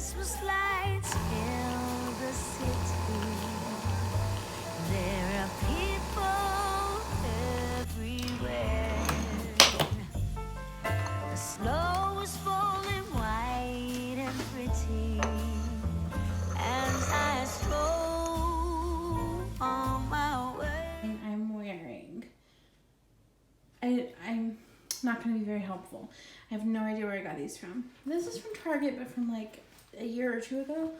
Christmas lights fill the city. There are people everywhere. The snow is falling white and pretty as I stroll on my way. I'm wearing. I'm not going to be very helpful. I have no idea where I got these from. This is from Target, but from like a year or two ago.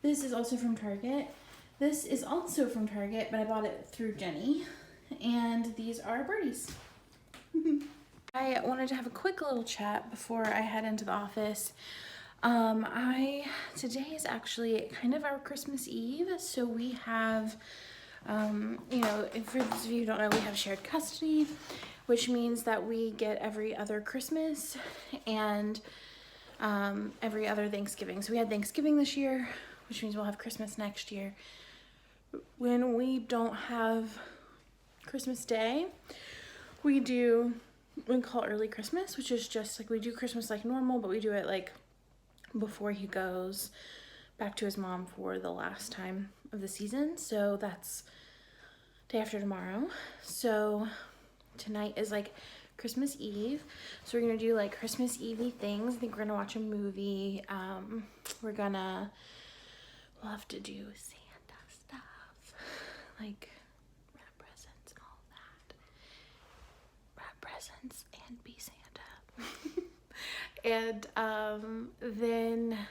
This is also from Target. This is also from Target, but I bought it through Jenny. And these are birdies. I wanted to have a quick little chat before I head into the office. Today is actually kind of our Christmas Eve, so we have, you know, for those of you who don't know, we have shared custody, which means that we get every other Christmas and every other Thanksgiving. So we had Thanksgiving this year, which means we'll have Christmas next year. When we don't have Christmas Day, we call it early Christmas, which is just like we do Christmas like normal, but we do it like before he goes back to his mom for the last time of the season. So that's day after tomorrow. So tonight is like Christmas Eve. So we're gonna do like Christmas Eve-y things. I think we're gonna watch a movie. We'll have to do Santa stuff, like wrap presents and all that. Wrap presents and be Santa. And then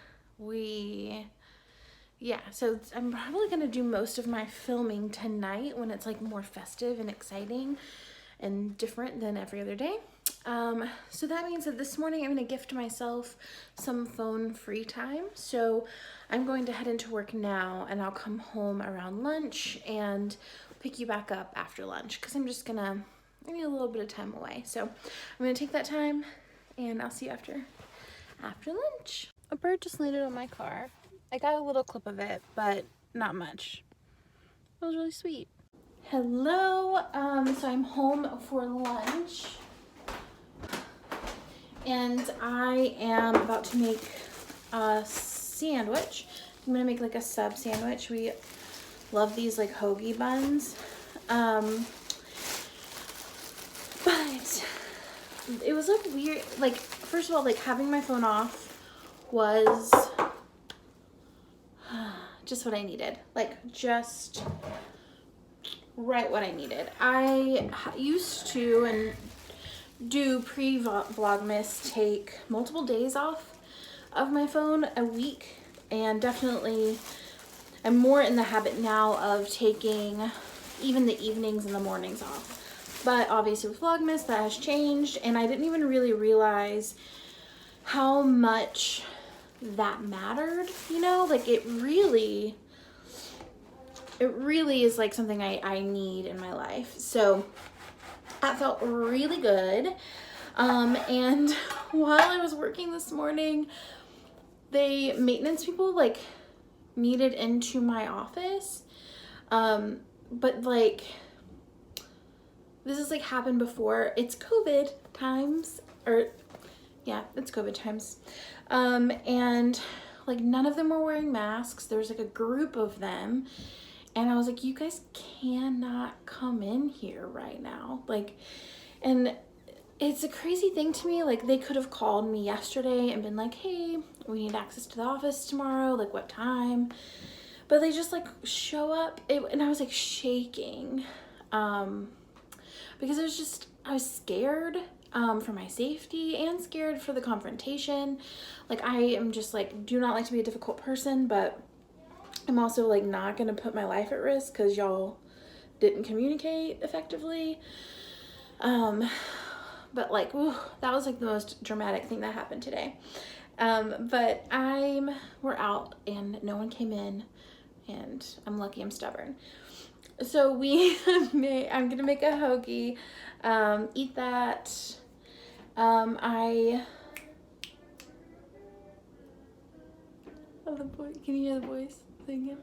so I'm probably gonna do most of my filming tonight when it's like more festive and exciting and different than every other day. So that means that this morning I'm gonna gift myself some phone free time. So I'm going to head into work now, and I'll come home around lunch and pick you back up after lunch, because I need a little bit of time away. So I'm gonna take that time, and I'll see you after lunch. A bird just landed on my car. I got a little clip of it, but not much. It was really sweet. Hello, so I'm home for lunch, and I am about to make a sandwich. I'm gonna make like a sub sandwich. We love these like hoagie buns, but it was like weird. Like, first of all, like having my phone off was just what I needed. Like, just right what I needed. I used to and do pre-Vlogmas take multiple days off of my phone a week, and definitely I'm more in the habit now of taking even the evenings and the mornings off. But obviously with Vlogmas that has changed, and I didn't even really realize how much that mattered, you know? Like it really is like something I need in my life. So that felt really good. And while I was working this morning, the maintenance people like needed into my office. But like, this has like happened before. It's COVID times, it's COVID times. And like none of them were wearing masks. There was like a group of them. And I was like, you guys cannot come in here right now. Like, and it's a crazy thing to me. Like, they could have called me yesterday and been like, hey, we need access to the office tomorrow. Like, what time? But they just like show up. And I was like shaking. Because I was scared for my safety and scared for the confrontation. Like, I am just like, do not like to be a difficult person, but I'm also like not gonna put my life at risk because y'all didn't communicate effectively. But like, ooh, that was like the most dramatic thing that happened today. But we're out and no one came in, and I'm lucky I'm stubborn. So I'm gonna make a hoagie, eat that. Can you hear the voice singing?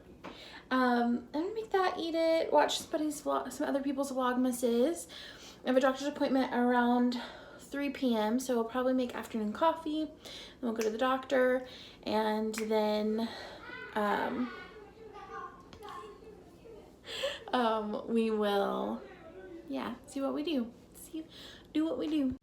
I'm gonna make that, eat it, watch some other people's Vlogmases. I have a doctor's appointment around 3 p.m. So we'll probably make afternoon coffee, then we'll go to the doctor, and then we will, yeah, see what we do. Do what we do.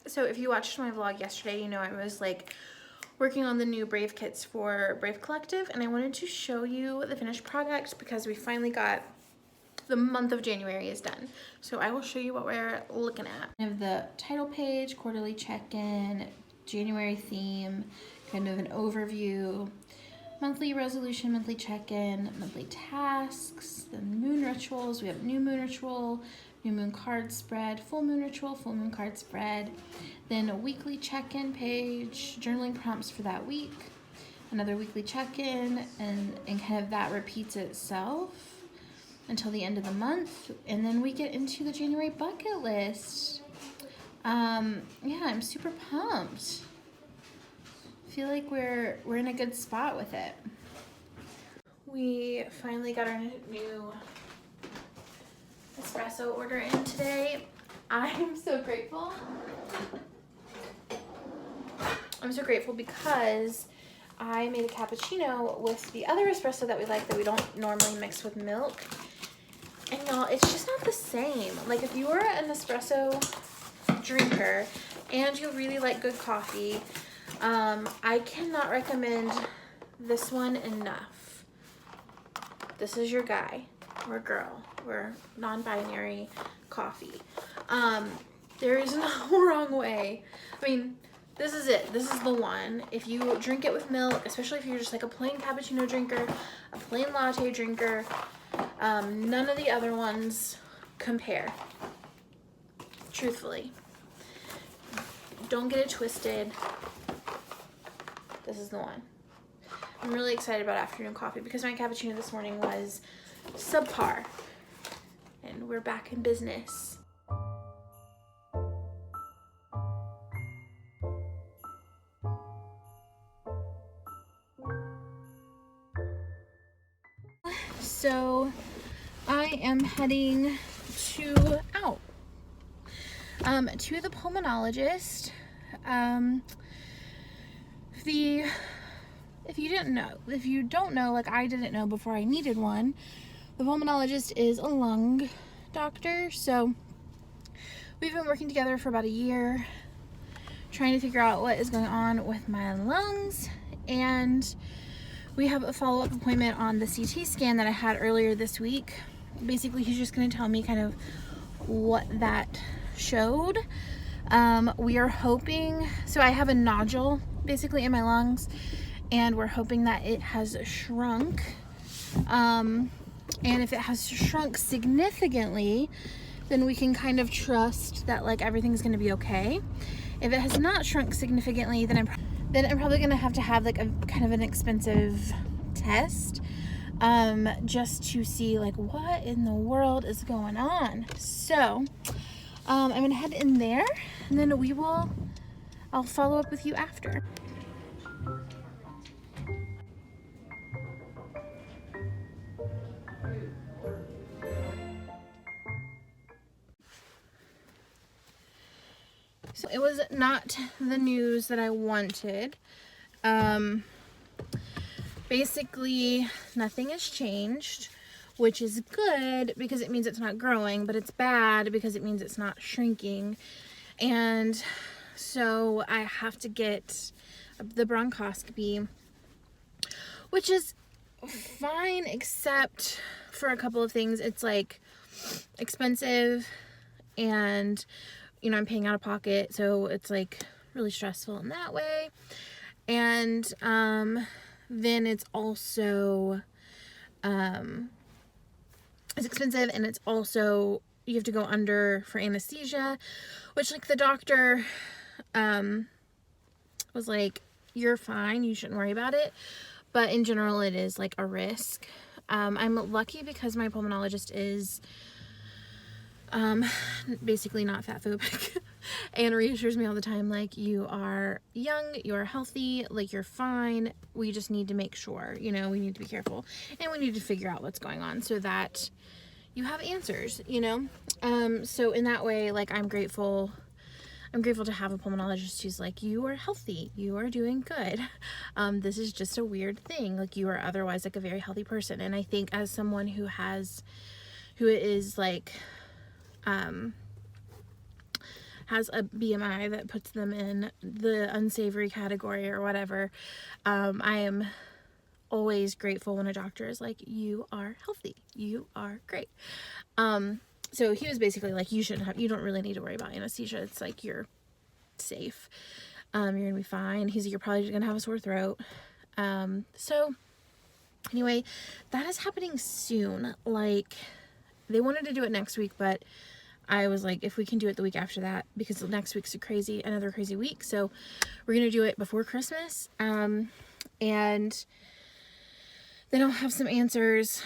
So if you watched my vlog yesterday, you know I was like working on the new Brave kits for Brave Collective, and I wanted to show you the finished product because we finally got the month of January is done. So I will show you what we're looking at. I have the title page, quarterly check-in, January theme, kind of an overview, monthly resolution, monthly check-in, monthly tasks, then moon rituals. We have new moon ritual, new moon card spread, full moon ritual, full moon card spread, then a weekly check-in page, journaling prompts for that week, another weekly check-in, and kind of that repeats itself until the end of the month, and then we get into the January bucket list. Yeah, I'm super pumped. I feel like we're in a good spot with it. We finally got our new espresso order in today. I'm so grateful. I'm so grateful because I made a cappuccino with the other espresso that we like that we don't normally mix with milk. And y'all, it's just not the same. Like if you are an espresso drinker and you really like good coffee, I cannot recommend this one enough. This is your guy or girl or non-binary coffee. There is no wrong way. I mean, this is it. This is the one. If you drink it with milk, especially if you're just like a plain cappuccino drinker, a plain latte drinker, none of the other ones compare. Truthfully. Don't get it twisted. This is the one. I'm really excited about afternoon coffee because my cappuccino this morning was subpar. And we're back in business. So I am heading to the pulmonologist. If you don't know, like I didn't know before I needed one, the pulmonologist is a lung doctor. So we've been working together for about a year, trying to figure out what is going on with my lungs, and we have a follow-up appointment on the CT scan that I had earlier this week. Basically, he's just going to tell me kind of what that showed. We are hoping, so I have a nodule basically in my lungs, and we're hoping that it has shrunk. And if it has shrunk significantly, then we can kind of trust that like everything's going to be okay. If it has not shrunk significantly, then I'm probably going to have like a kind of an expensive test, just to see like what in the world is going on. So I'm going to head in there, and then I'll follow up with you after. So it was not the news that I wanted. Basically, nothing has changed, which is good because it means it's not growing, but it's bad because it means it's not shrinking. And so I have to get the bronchoscopy, which is fine except for a couple of things. It's like expensive, and you know, I'm paying out of pocket, so it's like really stressful in that way. And then it's also it's expensive, and it's also, you have to go under for anesthesia, which like the doctor was like, you're fine, you shouldn't worry about it, but in general it is like a risk. I'm lucky because my pulmonologist is basically not fat phobic. and reassures me all the time, like, you are young, you're healthy, like, you're fine. We just need to make sure, you know, we need to be careful, and we need to figure out what's going on so that you have answers, you know. So in that way, like, I'm grateful to have a pulmonologist who's like, you are healthy, you are doing good. This is just a weird thing, like, you are otherwise like a very healthy person. And I think as someone who is like has a BMI that puts them in the unsavory category or whatever, I am always grateful when a doctor is like, you are healthy, you are great. So he was basically like, you don't really need to worry about anesthesia. It's like, you're safe. You're gonna be fine. He's like, you're probably gonna have a sore throat. So anyway, that is happening soon. Like, they wanted to do it next week, but I was like, if we can do it the week after that, because next week's another crazy week. So we're gonna do it before Christmas. And then I'll have some answers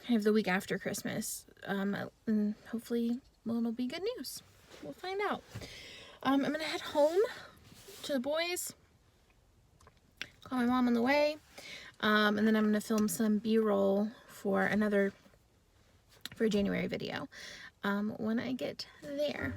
kind of the week after Christmas. And hopefully, well, it'll be good news. We'll find out. I'm gonna head home to the boys, call my mom on the way, and then I'm gonna film some B-roll for a January video when I get there.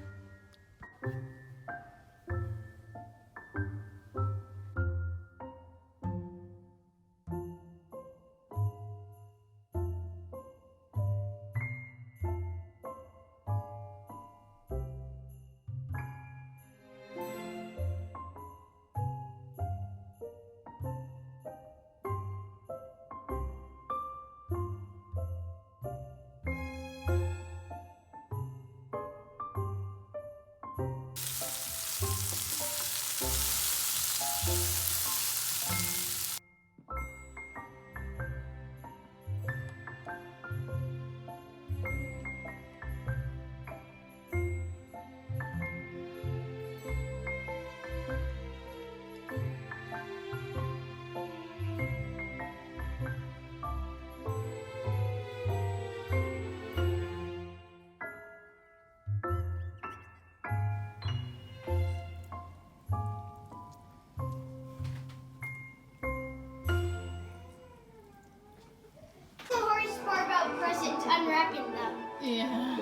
Unwrapping them. Yeah.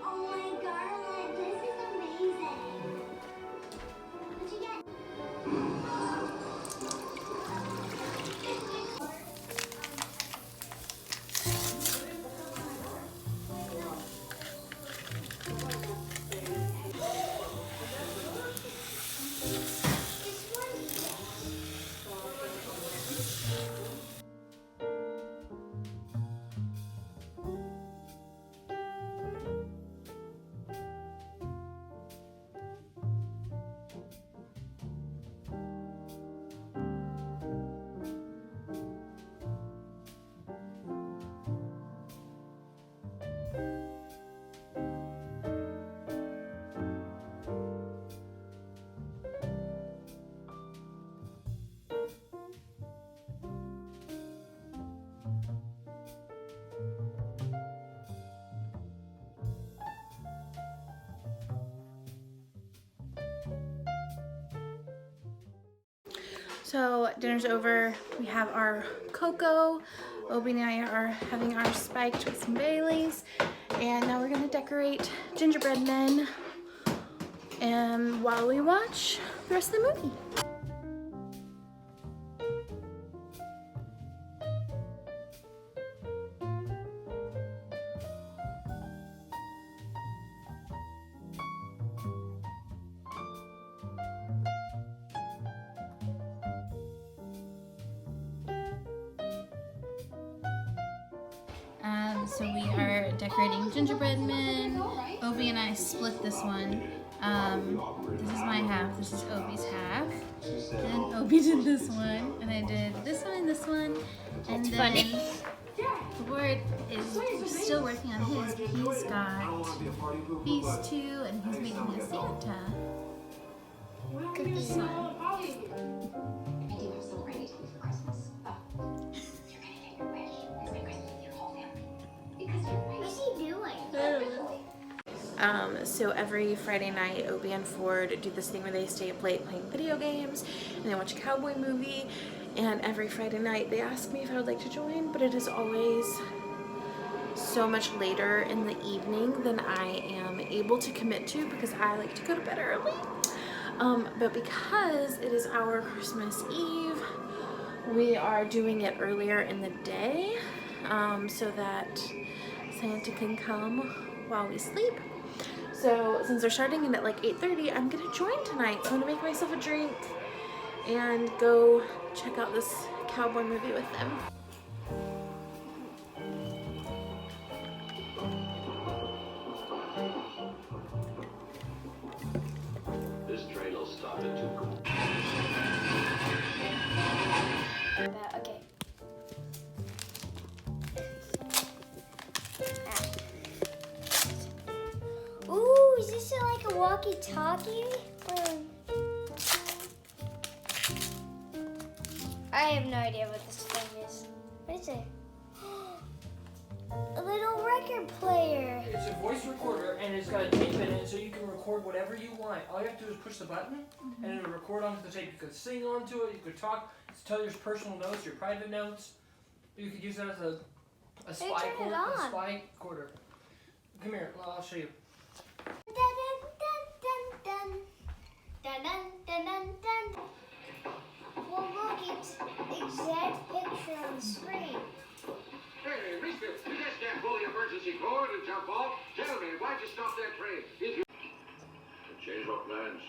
Oh my god, this is amazing. What'd you get? So dinner's over. We have our cocoa. Obi and I are having our spiked with some Baileys. And now we're gonna decorate gingerbread men and while we watch the rest of the movie. So we are decorating gingerbread men. Obi and I split this one. This is my half, this is Obi's half. And Obi did this one, and I did this one and this one. And then funny. Ward is still working on his. He's got these two, and he's making a Santa. Look at this one. So every Friday night, Obie and Ford do this thing where they stay up late playing video games and they watch a cowboy movie. And every Friday night they ask me if I would like to join, but it is always so much later in the evening than I am able to commit to because I like to go to bed early. But because it is our Christmas Eve, we are doing it earlier in the day so that Santa can come while we sleep. So since they're starting in at like 8:30, I'm gonna join tonight. So I'm gonna make myself a drink and go check out this cowboy movie with them. This train will stop at Tuco. Okay. Ooh, is this like a walkie-talkie? I have no idea what this thing is. What is it? A little record player. It's a voice recorder and it's got a tape in it so you can record whatever you want. All you have to do is push the button and it'll record onto the tape. You could sing onto it, you could talk, tell your personal notes, your private notes. You could use that as a spy quarter. A spy quarter. Come here, I'll show you. Dun dun dun dun dun dun dun dun dun. Well, look, it's the exact picture on the screen. Hey, mister, you guys can't pull the emergency cord and jump off. Tell me, why'd you stop that train? Did you... Change our plans.